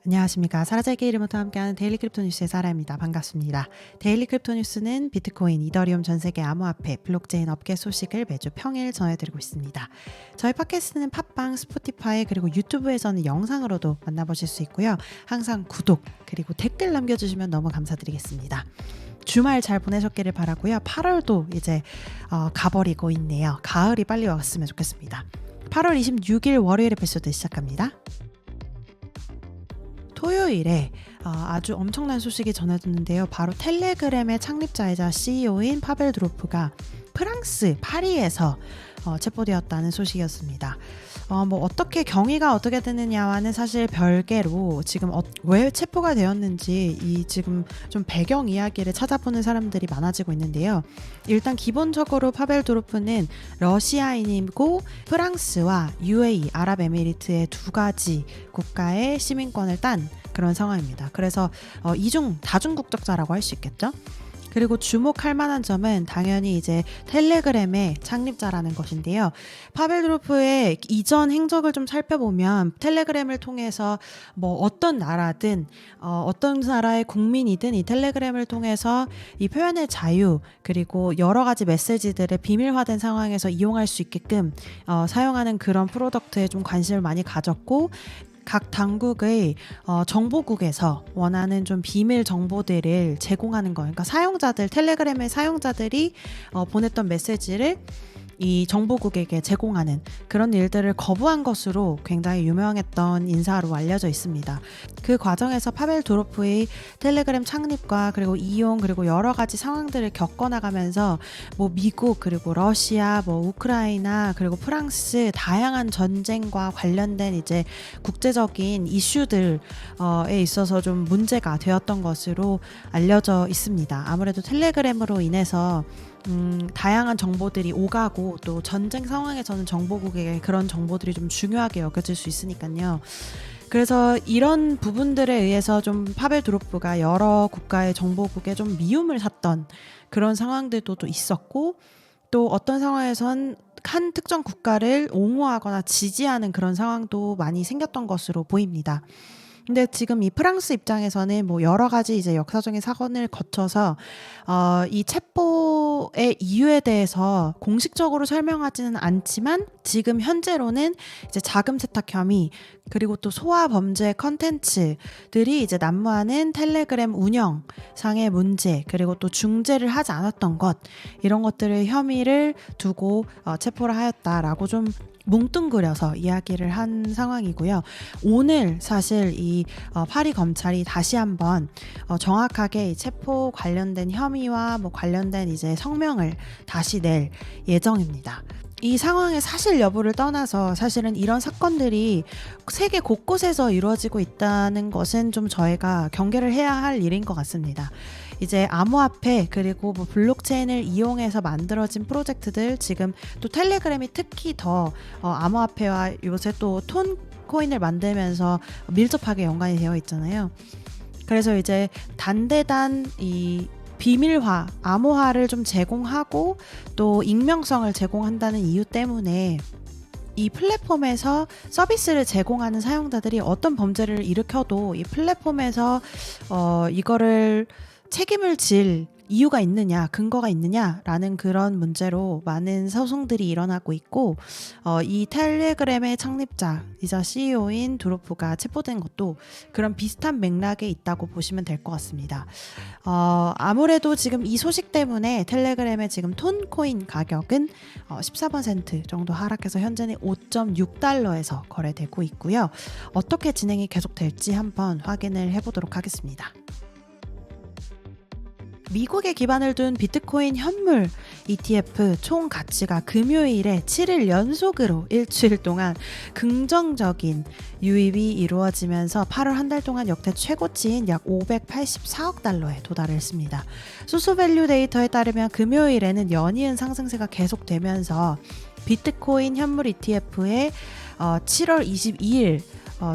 안녕하십니까. 사라지기 이름부터 함께하는 데일리 크립토 뉴스의 사라입니다. 반갑습니다. 데일리 크립토 뉴스는 비트코인, 이더리움 전 세계 암호화폐, 블록체인 업계 소식을 매주 평일 전해드리고 있습니다. 저희 팟캐스트는 팟빵, 스포티파이 그리고 유튜브에서는 영상으로도 만나보실 수 있고요. 항상 구독 그리고 댓글 남겨주시면 너무 감사드리겠습니다. 주말 잘 보내셨기를 바라고요. 8월도 이제 가버리고 있네요. 가을이 빨리 왔으면 좋겠습니다. 8월 26일 월요일 에피소드 시작합니다. 토요일에 아주 엄청난 소식이 전해졌는데요. 바로 텔레그램의 창립자이자 CEO인 파벨 두로프가 프랑스 파리에서 체포되었다는 소식이었습니다. 어떻게 경위가 어떻게 되느냐와는 사실 별개로 지금 왜 체포가 되었는지 이 지금 좀 배경 이야기를 찾아보는 사람들이 많아지고 있는데요. 일단 기본적으로 파벨 두로프는 러시아인이고 프랑스와 UAE 아랍에미리트의 두 가지 국가의 시민권을 딴 그런 상황입니다. 그래서 이중 다중국적자라고 할 수 있겠죠. 그리고 주목할 만한 점은 당연히 이제 텔레그램의 창립자라는 것인데요. 파벨 두로프의 이전 행적을 좀 살펴보면 텔레그램을 통해서 어떤 나라든 어떤 나라의 국민이든 이 텔레그램을 통해서 이 표현의 자유 그리고 여러 가지 메시지들을 비밀화된 상황에서 이용할 수 있게끔 사용하는 그런 프로덕트에 좀 관심을 많이 가졌고 각 당국의 정보국에서 원하는 좀 비밀 정보들을 제공하는 거, 그러니까 사용자들, 텔레그램의 사용자들이 보냈던 메시지를 이 정보국에게 제공하는 그런 일들을 거부한 것으로 굉장히 유명했던 인사로 알려져 있습니다. 그 과정에서 파벨 두로프의 텔레그램 창립과 그리고 이용 그리고 여러 가지 상황들을 겪어나가면서 미국 그리고 러시아 우크라이나 그리고 프랑스 다양한 전쟁과 관련된 이제 국제적인 이슈들에 있어서 좀 문제가 되었던 것으로 알려져 있습니다. 아무래도 텔레그램으로 인해서 다양한 정보들이 오가고 또 전쟁 상황에서는 정보국에게 그런 정보들이 좀 중요하게 여겨질 수 있으니까요. 그래서 이런 부분들에 의해서 좀 파벨 두로프가 여러 국가의 정보국에 좀 미움을 샀던 그런 상황들도 또 있었고 또 어떤 상황에선 한 특정 국가를 옹호하거나 지지하는 그런 상황도 많이 생겼던 것으로 보입니다. 근데 지금 이 프랑스 입장에서는 여러 가지 이제 역사적인 사건을 거쳐서 이 체포의 이유에 대해서 공식적으로 설명하지는 않지만 지금 현재로는 이제 자금 세탁 혐의 그리고 또 소아 범죄 컨텐츠들이 이제 난무하는 텔레그램 운영상의 문제 그리고 또 중재를 하지 않았던 것 이런 것들을 혐의를 두고 체포를 하였다라고 좀 뭉뚱그려서 이야기를 한 상황이고요. 오늘 사실 이 파리 검찰이 다시 한번 정확하게 이 체포 관련된 혐의와 관련된 이제 성명을 다시 낼 예정입니다. 이 상황의 사실 여부를 떠나서 사실은 이런 사건들이 세계 곳곳에서 이루어지고 있다는 것은 좀 저희가 경계를 해야 할 일인 것 같습니다. 이제 암호화폐 그리고 블록체인을 이용해서 만들어진 프로젝트들 지금 또 텔레그램이 특히 더 암호화폐와 요새 또 톤 코인을 만들면서 밀접하게 연관이 되어 있잖아요. 그래서 이제 단대단 이 비밀화, 암호화를 좀 제공하고 또 익명성을 제공한다는 이유 때문에 이 플랫폼에서 서비스를 제공하는 사용자들이 어떤 범죄를 일으켜도 이 플랫폼에서 이거를 책임을 질 이유가 있느냐, 근거가 있느냐라는 그런 문제로 많은 소송들이 일어나고 있고 이 텔레그램의 창립자이자 CEO인 두로프가 체포된 것도 그런 비슷한 맥락에 있다고 보시면 될 것 같습니다. 아무래도 지금 이 소식 때문에 텔레그램의 지금 톤코인 가격은 14% 정도 하락해서 현재는 5.6달러에서 거래되고 있고요. 어떻게 진행이 계속될지 한번 확인을 해보도록 하겠습니다. 미국에 기반을 둔 비트코인 현물 ETF 총 가치가 금요일에 7일 연속으로 일주일 동안 긍정적인 유입이 이루어지면서 8월 한 달 동안 역대 최고치인 약 584억 달러에 도달했습니다. 소스밸류 데이터에 따르면 금요일에는 연이은 상승세가 계속되면서 비트코인 현물 ETF의 7월 22일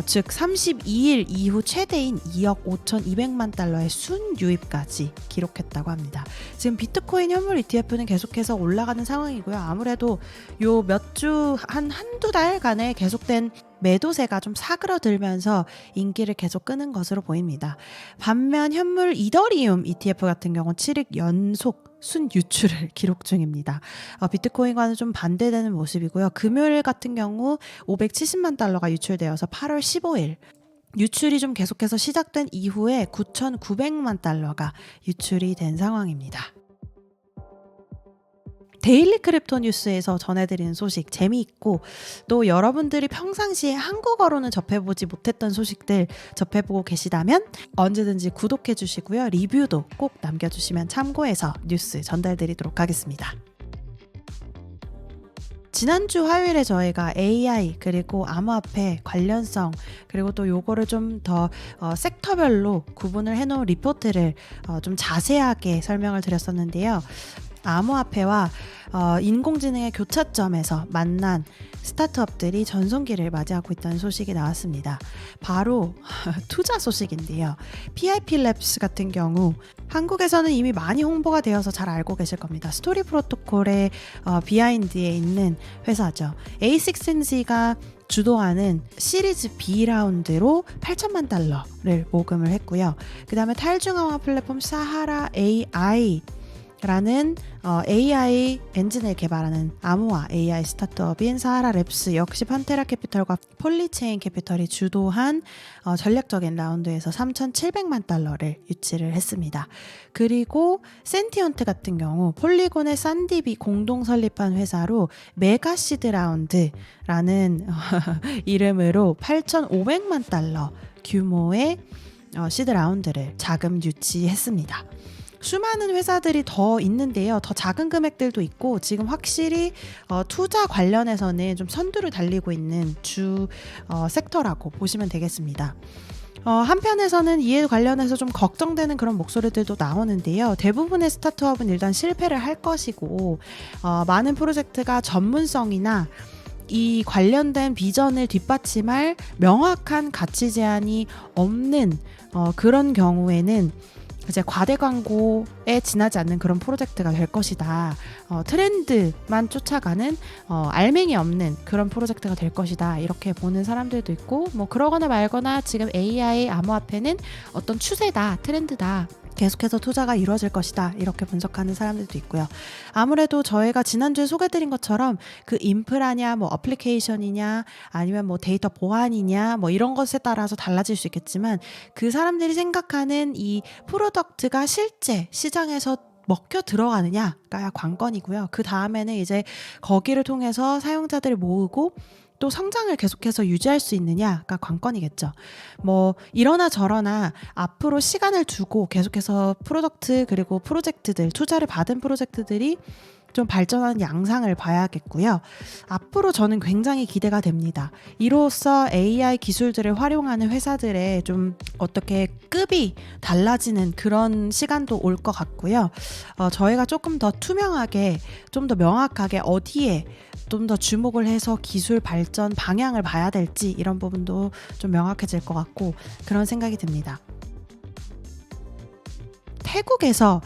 즉 32일 이후 최대인 2억 5,200만 달러의 순유입까지 기록했다고 합니다. 지금 비트코인 현물 ETF는 계속해서 올라가는 상황이고요. 아무래도 요 몇 주 한두 달간의 계속된 매도세가 좀 사그러들면서 인기를 계속 끄는 것으로 보입니다. 반면 현물 이더리움 ETF 같은 경우 7일 연속 순유출을 기록 중입니다. 비트코인과는 좀 반대되는 모습이고요. 금요일 같은 경우 570만 달러가 유출되어서 8월 15일 유출이 좀 계속해서 시작된 이후에 9,900만 달러가 유출이 된 상황입니다. 데일리 크립토 뉴스에서 전해드리는 소식 재미있고 또 여러분들이 평상시에 한국어로는 접해보지 못했던 소식들 접해보고 계시다면 언제든지 구독해 주시고요. 리뷰도 꼭 남겨주시면 참고해서 뉴스 전달드리도록 하겠습니다. 지난주 화요일에 저희가 AI 그리고 암호화폐 관련성 그리고 또 요거를 좀 더 섹터별로 구분을 해놓은 리포트를 좀 자세하게 설명을 드렸었는데요. 암호화폐와 인공지능의 교차점에서 만난 스타트업들이 전성기를 맞이하고 있다는 소식이 나왔습니다. 바로 투자 소식인데요. PIPLabs 같은 경우 한국에서는 이미 많이 홍보가 되어서 잘 알고 계실 겁니다. 스토리 프로토콜의 비하인드에 있는 회사죠. A6NG가 주도하는 시리즈 B 라운드로 8천만 달러를 모금을 했고요. 그 다음에 탈중앙화 플랫폼 사하라 AI 라는 AI 엔진을 개발하는 암호화 AI 스타트업인 사하라랩스 역시 판테라 캐피털과 폴리체인 캐피털이 주도한 전략적인 라운드에서 3,700만 달러를 유치를 했습니다. 그리고 센티언트 같은 경우 폴리곤의 산디비 공동 설립한 회사로 메가시드 라운드라는 이름으로 8,500만 달러 규모의 시드 라운드를 자금 유치했습니다. 수많은 회사들이 더 있는데요. 더 작은 금액들도 있고 지금 확실히 투자 관련해서는 좀 선두를 달리고 있는 주 섹터라고 보시면 되겠습니다. 한편에서는 이에 관련해서 좀 걱정되는 그런 목소리들도 나오는데요. 대부분의 스타트업은 일단 실패를 할 것이고 많은 프로젝트가 전문성이나 이 관련된 비전을 뒷받침할 명확한 가치 제한이 없는 그런 경우에는 이제 과대 광고에 지나지 않는 그런 프로젝트가 될 것이다. 트렌드만 쫓아가는 알맹이 없는 그런 프로젝트가 될 것이다. 이렇게 보는 사람들도 있고 뭐 그러거나 말거나 지금 AI 암호화폐는 어떤 추세다, 트렌드다. 계속해서 투자가 이루어질 것이다. 이렇게 분석하는 사람들도 있고요. 아무래도 저희가 지난주에 소개드린 것처럼 그 인프라냐, 뭐 어플리케이션이냐, 아니면 뭐 데이터 보안이냐, 뭐 이런 것에 따라서 달라질 수 있겠지만 그 사람들이 생각하는 이 프로덕트가 실제 시장에서 먹혀 들어가느냐가 관건이고요. 그 다음에는 이제 거기를 통해서 사용자들을 모으고 또 성장을 계속해서 유지할 수 있느냐가 관건이겠죠. 뭐 이러나 저러나 앞으로 시간을 두고 계속해서 프로덕트 그리고 프로젝트들, 투자를 받은 프로젝트들이 좀 발전하는 양상을 봐야겠고요. 앞으로 저는 굉장히 기대가 됩니다. 이로써 AI 기술들을 활용하는 회사들의 좀 어떻게 급이 달라지는 그런 시간도 올 것 같고요. 저희가 조금 더 투명하게, 좀 더 명확하게 어디에 좀 더 주목을 해서 기술 발전 방향을 봐야 될지 이런 부분도 좀 명확해질 것 같고 그런 생각이 듭니다. 태국에서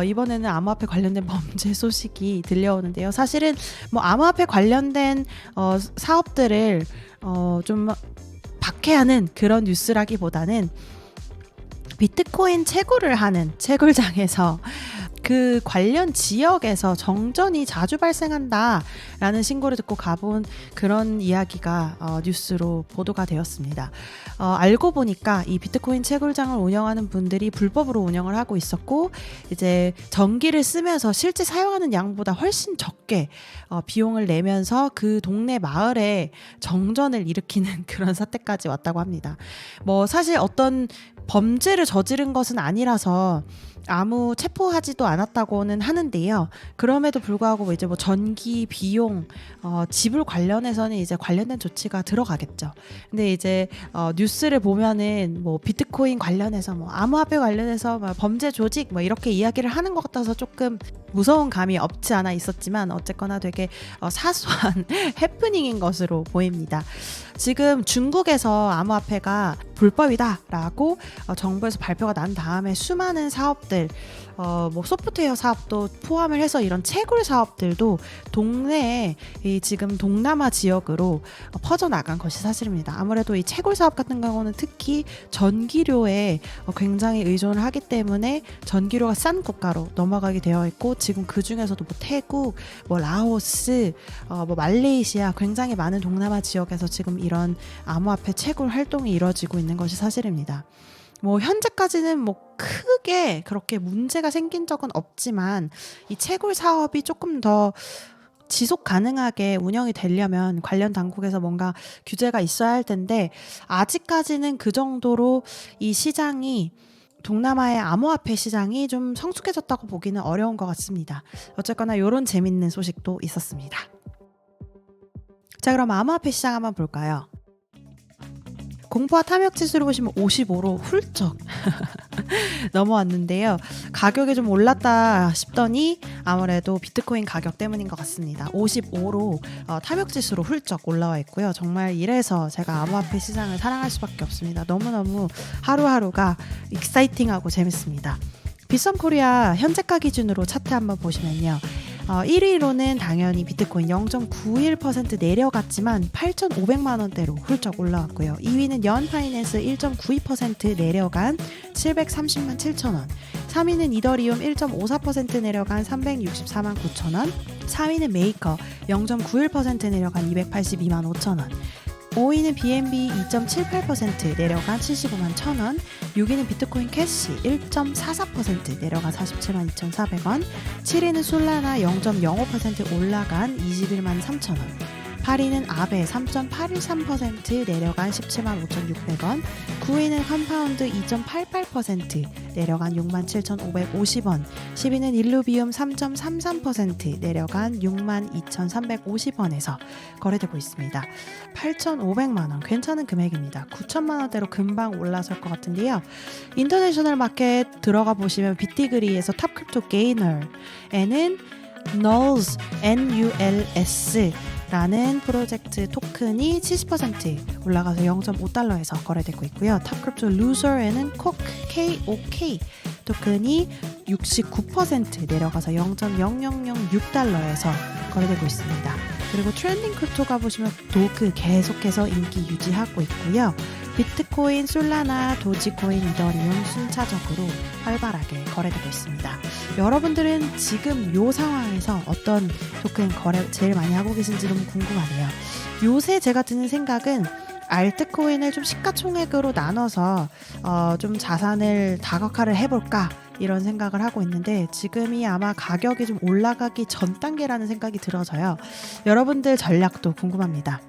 이번에는 암호화폐 관련된 범죄 소식이 들려오는데요. 사실은 뭐 암호화폐 관련된 사업들을 좀 박해하는 그런 뉴스라기보다는 비트코인 채굴을 하는 채굴장에서 그 관련 지역에서 정전이 자주 발생한다라는 신고를 듣고 가본 그런 이야기가 뉴스로 보도가 되었습니다. 알고 보니까 이 비트코인 채굴장을 운영하는 분들이 불법으로 운영을 하고 있었고 이제 전기를 쓰면서 실제 사용하는 양보다 훨씬 적게 비용을 내면서 그 동네 마을에 정전을 일으키는 그런 사태까지 왔다고 합니다. 뭐 사실 어떤 범죄를 저지른 것은 아니라서 아무 체포하지도 않았다고는 하는데요. 그럼에도 불구하고 이제 뭐 전기 비용 지불 관련해서는 이제 관련된 조치가 들어가겠죠. 근데 이제 뉴스를 보면은 뭐 비트코인 관련해서 뭐 암호화폐 관련해서 뭐 범죄 조직 뭐 이렇게 이야기를 하는 것 같아서 조금 무서운 감이 없지 않아 있었지만 어쨌거나 되게 사소한 해프닝인 것으로 보입니다. 지금 중국에서 암호화폐가 불법이다라고 정부에서 발표가 난 다음에 수많은 사업들, 뭐 소프트웨어 사업도 포함을 해서 이런 채굴 사업들도 동네에 이 지금 동남아 지역으로 퍼져나간 것이 사실입니다. 아무래도 이 채굴 사업 같은 경우는 특히 전기료에 굉장히 의존을 하기 때문에 전기료가 싼 국가로 넘어가게 되어 있고, 지금 그 중에서도 뭐 태국, 뭐 라오스, 뭐 말레이시아 굉장히 많은 동남아 지역에서 지금 이런 암호화폐 채굴 활동이 이루어지고 있는 것이 사실입니다. 뭐 현재까지는 뭐 크게 그렇게 문제가 생긴 적은 없지만 이 채굴 사업이 조금 더 지속 가능하게 운영이 되려면 관련 당국에서 뭔가 규제가 있어야 할 텐데, 아직까지는 그 정도로 이 시장이, 동남아의 암호화폐 시장이 좀 성숙해졌다고 보기는 어려운 것 같습니다. 어쨌거나 이런 재밌는 소식도 있었습니다. 자, 그럼 암호화폐 시장 한번 볼까요? 공포와 탐욕 지수를 보시면 55로 훌쩍 넘어왔는데요. 가격이 좀 올랐다 싶더니 아무래도 비트코인 가격 때문인 것 같습니다. 55로 탐욕 지수로 훌쩍 올라와 있고요. 정말 이래서 제가 암호화폐 시장을 사랑할 수밖에 없습니다. 너무너무 하루하루가 익사이팅하고 재밌습니다. 비썸코리아 현재가 기준으로 차트 한번 보시면요. 1위로는 당연히 비트코인 0.91% 내려갔지만 8,500만 원대로 훌쩍 올라왔고요. 2위는 연파이낸스 1.92% 내려간 730만 7천 원. 3위는 이더리움 1.54% 내려간 364만 9천 원. 4위는 메이커 0.91% 내려간 282만 5천 원. 5위는 BNB 2.78% 내려간 75만 1,000원, 6위는 비트코인 캐시 1.44% 내려간 47만 2,400원, 7위는 솔라나 0.05% 올라간 21만 3,000원, 8위는 아베 3.813% 내려간 17만 5,600원, 9위는 컴파운드 2.88% 내려간 6만 7,550원, 10위는 일루비움 3.33% 내려간 6만 2,350원에서 거래되고 있습니다. 8,500만 원 괜찮은 금액입니다. 9천만 원대로 금방 올라설 것 같은데요. 인터내셔널 마켓 들어가 보시면 비티그리에서 탑 크립토 게이너에는 NULS 라는 프로젝트 토큰이 70% 올라가서 0.5달러에서 거래되고 있고요. 탑크립토 루저에는 KOK 토큰이 69% 내려가서 0.0006달러에서 거래되고 있습니다. 그리고 트렌딩 크립토 가보시면 도그 계속해서 인기 유지하고 있고요. 비트코인, 솔라나, 도지코인, 이더리움 순차적으로 활발하게 거래되고 있습니다. 여러분들은 지금 이 상황에서 어떤 토큰 거래 제일 많이 하고 계신지 너무 궁금하네요. 요새 제가 드는 생각은 알트코인을 좀 시가총액으로 나눠서 좀 자산을 다각화를 해볼까, 이런 생각을 하고 있는데, 지금이 아마 가격이 좀 올라가기 전 단계라는 생각이 들어서요. 여러분들 전략도 궁금합니다.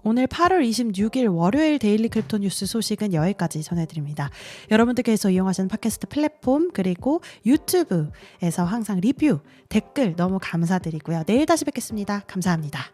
오늘 8월 26일 월요일 데일리 크립토 뉴스 소식은 여기까지 전해드립니다. 여러분들께서 이용하시는 팟캐스트 플랫폼 그리고 유튜브에서 항상 리뷰, 댓글 너무 감사드리고요. 내일 다시 뵙겠습니다. 감사합니다.